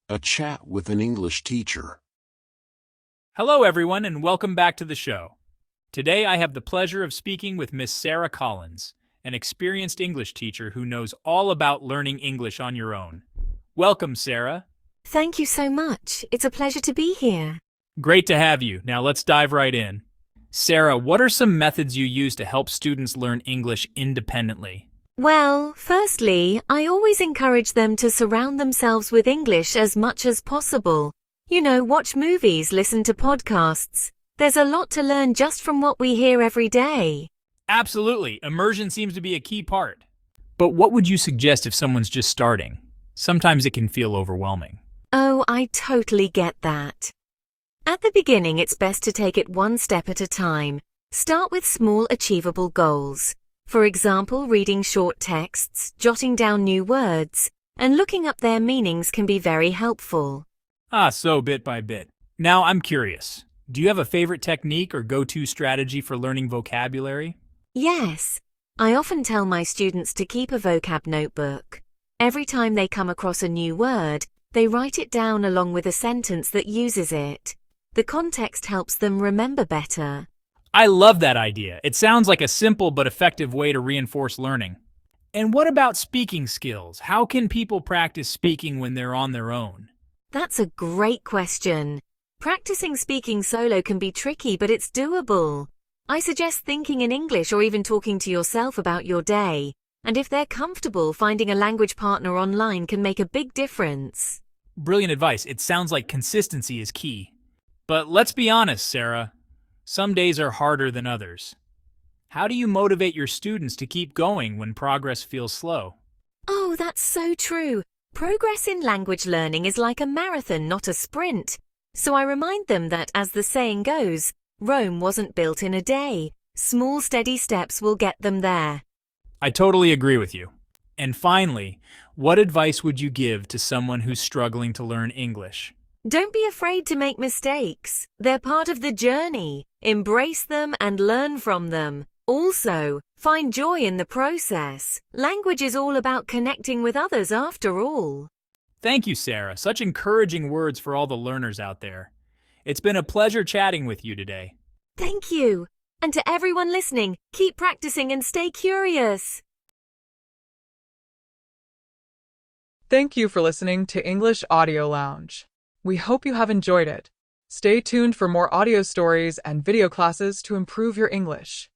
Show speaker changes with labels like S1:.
S1: A chat with an English teacher.
S2: Hello, everyone, and welcome back to the show. Today, I have the pleasure of speaking with Miss Sarah Collins, an experienced English teacher who knows all about learning English on your own. Welcome, Sarah.
S3: Thank you so much. It's a pleasure to be here.
S2: Great to have you. Now, let's dive right in. Sarah, what are some methods you use to help students learn English independently?
S3: Well, firstly, I always encourage them to surround themselves with English as much as possible. Watch movies, listen to podcasts. There's a lot to learn just from what we hear every day.
S2: Absolutely. Immersion seems to be a key part. But what would you suggest if someone's just starting? Sometimes it can feel overwhelming.
S3: Oh, I totally get that. At the beginning, it's best to take it one step at a time. Start with small, achievable goals. For example, reading short texts, jotting down new words, and looking up their meanings can be very helpful.
S2: So bit by bit. Now, I'm curious. Do you have a favorite technique or go-to strategy for learning vocabulary?
S3: Yes, I often tell my students to keep a vocab notebook. Every time they come across a new word, they write it down along with a sentence that uses it. The context helps them remember better.
S2: I love that idea. It sounds like a simple but effective way to reinforce learning. And what about speaking skills? How can people practice speaking when they're on their own?
S3: That's a great question. Practicing speaking solo can be tricky, but it's doable. I suggest thinking in English or even talking to yourself about your day. And if they're comfortable, finding a language partner online can make a big difference.
S2: Brilliant advice. It sounds like consistency is key. But let's be honest, Sarah. Some days are harder than others. How do you motivate your students to keep going when progress feels slow?
S3: Oh, that's so true. Progress in language learning is like a marathon, not a sprint. So I remind them that, as the saying goes, Rome wasn't built in a day. Small, steady steps will get them there.
S2: I totally agree with you. And finally, what advice would you give to someone who's struggling to learn English?
S3: Don't be afraid to make mistakes. They're part of the journey. Embrace them and learn from them. Also, find joy in the process. Language is all about connecting with others after all.
S2: Thank you, Sarah. Such encouraging words for all the learners out there. It's been a pleasure chatting with you today.
S3: Thank you. And to everyone listening, keep practicing and stay curious.
S4: Thank you for listening to English Audio Lounge. We hope you have enjoyed it. Stay tuned for more audio stories and video classes to improve your English.